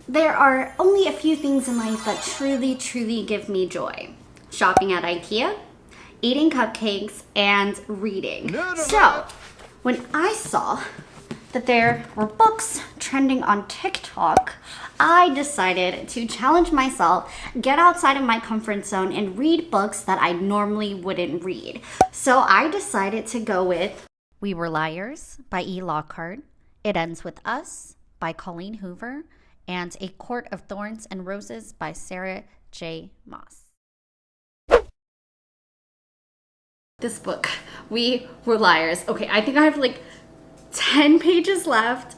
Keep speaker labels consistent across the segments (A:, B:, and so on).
A: There are only a few things in life that truly give me joy. Shopping at IKEA, eating cupcakes, and reading. So, when I saw that there were books trending on TikTok, I decided to challenge myself, get outside of my comfort zone, and read books that I normally wouldn't read. So I decided to go with We Were Liars by E. Lockhart, It Ends With Us by Colleen Hoover, and A Court of Thorns and Roses by Sarah J. Maas. This book, We Were Liars. Okay, I think I have like 10 pages left.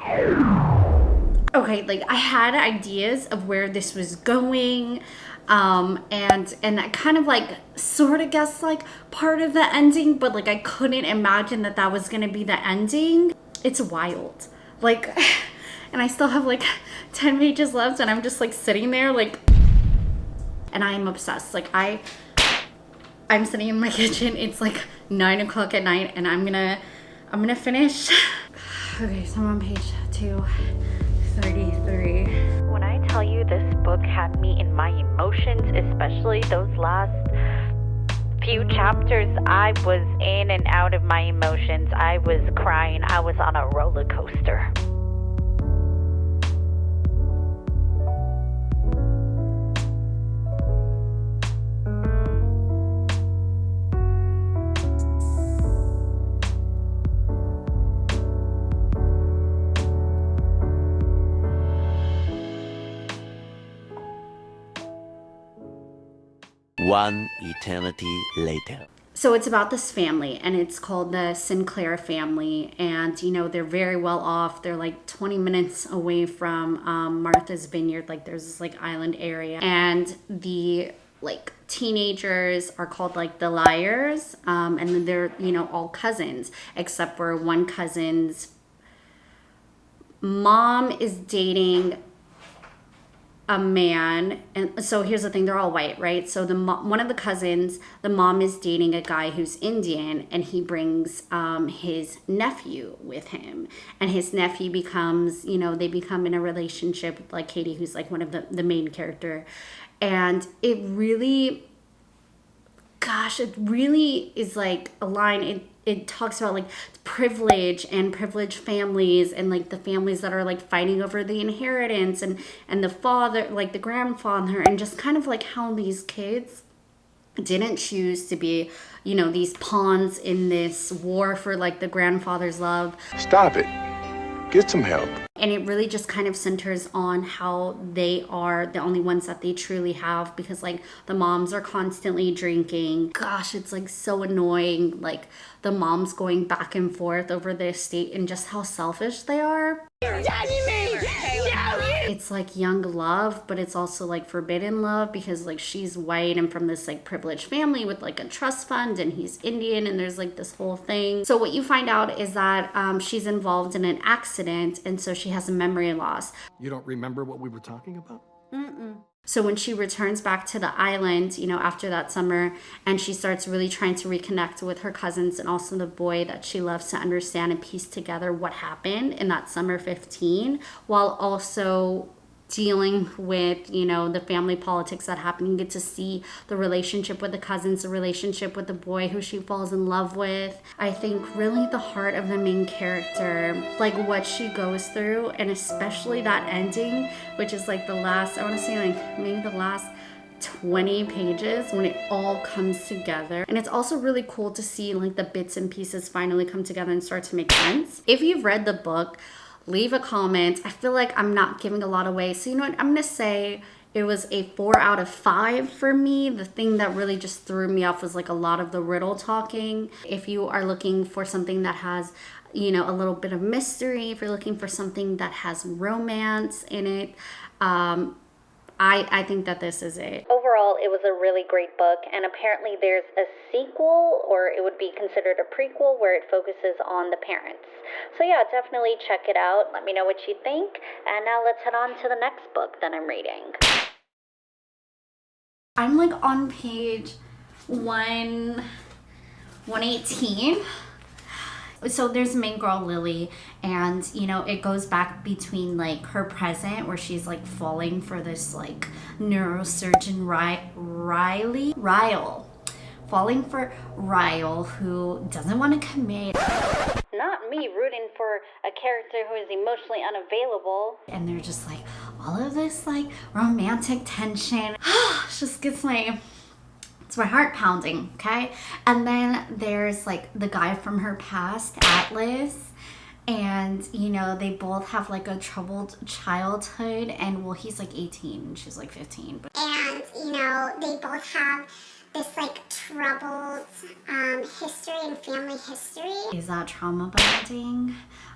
A: Okay, like I had ideas of where this was going, and I kind of like sort of guessed like part of the ending, but like I couldn't imagine that that was gonna be the ending. It's wild, like, and I still have like 10 pages left, and I'm just like sitting there like, and I'm obsessed. Like I'm sitting in my kitchen. It's like 9 o'clock at night, and I'm gonna finish. Okay, so I'm on page 233.
B: When I tell you this book had me in my emotions, especially those last few chapters, I was in and out of my emotions. I was crying. I was on a roller coaster.
C: One eternity later.
A: So it's about this family, and it's called the Sinclair family, and you know they're very well off. They're like 20 minutes away from Martha's Vineyard. Like there's this like island area, and the like teenagers are called like the Liars, and then they're, you know, all cousins except for one cousin's mom is dating a man. And so here's the thing, they're all white, right? So one of the cousins, the mom is dating a guy who's Indian, and he brings his nephew with him, and his nephew becomes, you know, they become in a relationship with like Katie, who's like one of the main character. And it really, gosh, it really is like a line. It talks about like privilege and privileged families, and like the families that are like fighting over the inheritance, and the father, like the grandfather, and just kind of like how these kids didn't choose to be, you know, these pawns in this war for like the grandfather's love.
D: Stop it. Get some help.
A: And it really just kind of centers on how they are the only ones that they truly have, because like the moms are constantly drinking. Gosh, it's like so annoying. Like the moms going back and forth over the estate and just how selfish they are. It's like young love, but it's also like forbidden love, because like she's white and from this like privileged family with like a trust fund, and he's Indian, and there's like this whole thing. So what you find out is that she's involved in an accident, and so she has a memory loss.
E: You don't remember what we were talking about?
A: So when she returns back to the island, you know, after that summer, and she starts really trying to reconnect with her cousins and also the boy that she loves, to understand and piece together what happened in that summer 15, while also dealing with, you know, the family politics that happen. You get to see the relationship with the cousins, the relationship with the boy who she falls in love with. I think really the heart of the main character, like what she goes through, and especially that ending, which is like the last, I want to say like maybe the last 20 pages, when it all comes together. And it's also really cool to see like the bits and pieces finally come together and start to make sense. If you've read the book, leave a comment. I feel like I'm not giving a lot away. So you know what? I'm going to say it was a 4 out of 5 for me. The thing that really just threw me off was like a lot of the riddle talking. If you are looking for something that has, you know, a little bit of mystery, if you're looking for something that has romance in it, I think that this is it.
B: Overall, it was a really great book, and apparently there's a sequel, or it would be considered a prequel, where it focuses on the parents. So yeah, definitely check it out. Let me know what you think, and now let's head on to the next book that I'm reading.
A: I'm like on page 118. So there's the main girl, Lily, and you know, it goes back between like her present where she's like falling for this like neurosurgeon Ryle. Falling for Ryle, who doesn't want to commit.
B: Not me rooting for a character who is emotionally unavailable.
A: And they're just like, all of this like romantic tension just gets it's my heart pounding, okay? And then there's like the guy from her past, Atlas, and you know, they both have like a troubled childhood, and well, he's like 18 and she's like 15.
F: And you know, they both have this like troubled history and family history.
A: Is that trauma bonding?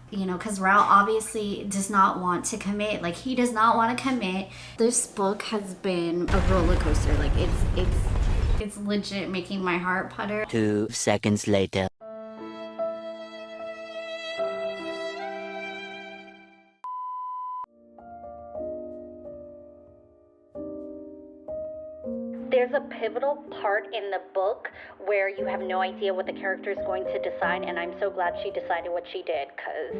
A: You know, because Rao obviously does not want to commit. Like, he does not want to commit. This book has been a roller coaster. Like, it's legit making my heart putter.
C: 2 seconds later.
B: There's a pivotal part in the book where you have no idea what the character is going to decide, and I'm so glad she decided what she did, because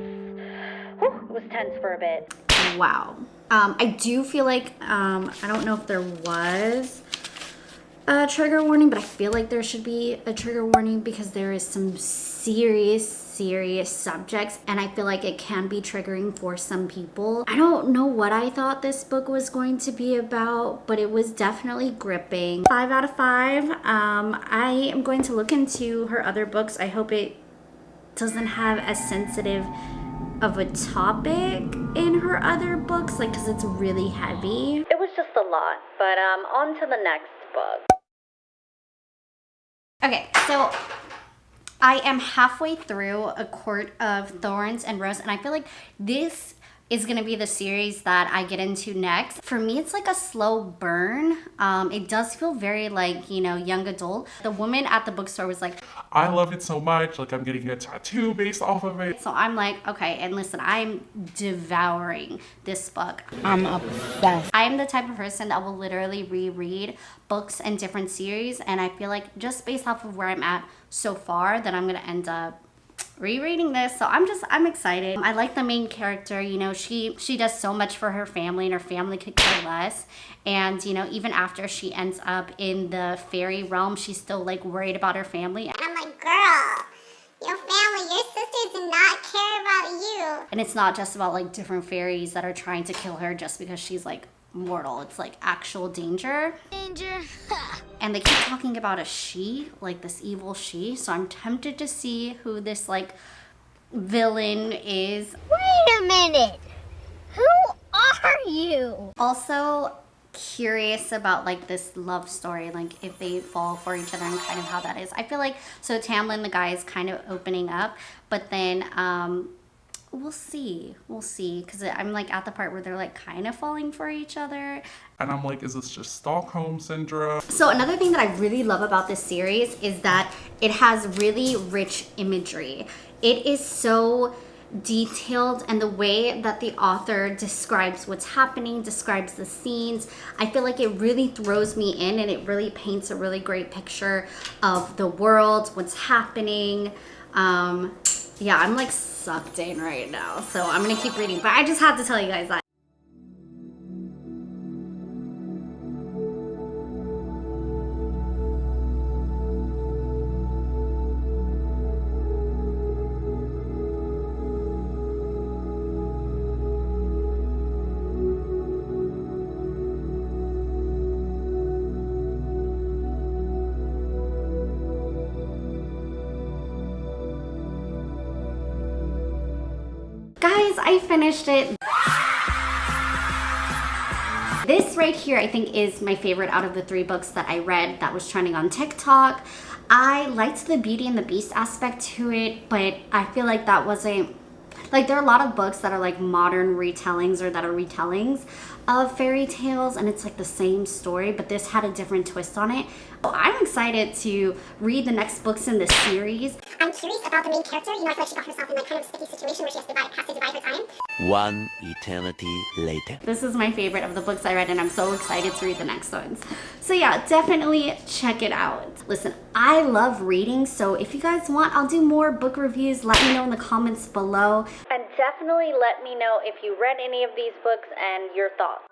B: it was tense for a bit.
A: Wow. I do feel like, I don't know if there was a trigger warning, but I feel like there should be a trigger warning because there is some serious subjects, and I feel like it can be triggering for some people. I don't know what I thought this book was going to be about, but it was definitely gripping. 5 out of 5. I am going to look into her other books. I hope it doesn't have as sensitive of a topic in her other books, like, because it's really heavy.
B: It was just a lot, but on to the next book.
A: Okay, so I am halfway through A Court of Thorns and Rose, and I feel like this is going to be the series that I get into next. For me, it's like a slow burn. It does feel very like, you know, young adult. The woman at the bookstore was like,
G: I love it so much, like I'm getting a tattoo based off of it.
A: so I'm like, okay, and listen, I'm devouring this book.
H: I'm obsessed.
A: I am the type of person that will literally reread books and different series, and I feel like just based off of where I'm at so far that I'm gonna end up rereading this. So I'm excited. I like the main character. You know, she does so much for her family, and her family could care less. And you know, even after she ends up in the fairy realm, she's still like worried about her family.
F: And I'm like, girl, your family, your sisters do not care about you.
A: And it's not just about like different fairies that are trying to kill her just because she's like mortal. It's like actual danger. And they keep talking about a she, like this evil she. So I'm tempted to see who this like villain is.
F: Wait a minute. Who are you?
A: Also curious about like this love story, like if they fall for each other and kind of how that is. I feel like, so Tamlin, the guy, is kind of opening up, but then we'll see, because I'm like at the part where they're like kind of falling for each other.
G: And I'm like, is this just Stockholm Syndrome?
A: So another thing that I really love about this series is that it has really rich imagery. It is so detailed, and the way that the author describes what's happening, describes the scenes, I feel like it really throws me in, and it really paints a really great picture of the world, what's happening. Yeah, I'm like sucked in right now, so I'm gonna keep reading, but I just had to tell you guys that. Guys, I finished it. This right here, I think, is my favorite out of the 3 books that I read that was trending on TikTok. I liked the Beauty and the Beast aspect to it, but I feel like that wasn't Like, there are a lot of books that are like modern retellings or that are retellings of fairy tales, and it's like the same story, but this had a different twist on it. I'm excited to read the next books in this series.
F: I'm curious about the main character. You know, I feel like she got herself in like kind of a sticky situation where she has to divide her time.
C: One eternity later.
A: This is my favorite of the books I read, and I'm so excited to read the next ones. So yeah, definitely check it out. Listen, I love reading, so if you guys want, I'll do more book reviews. Let me know in the comments below.
B: And definitely let me know if you read any of these books and your thoughts.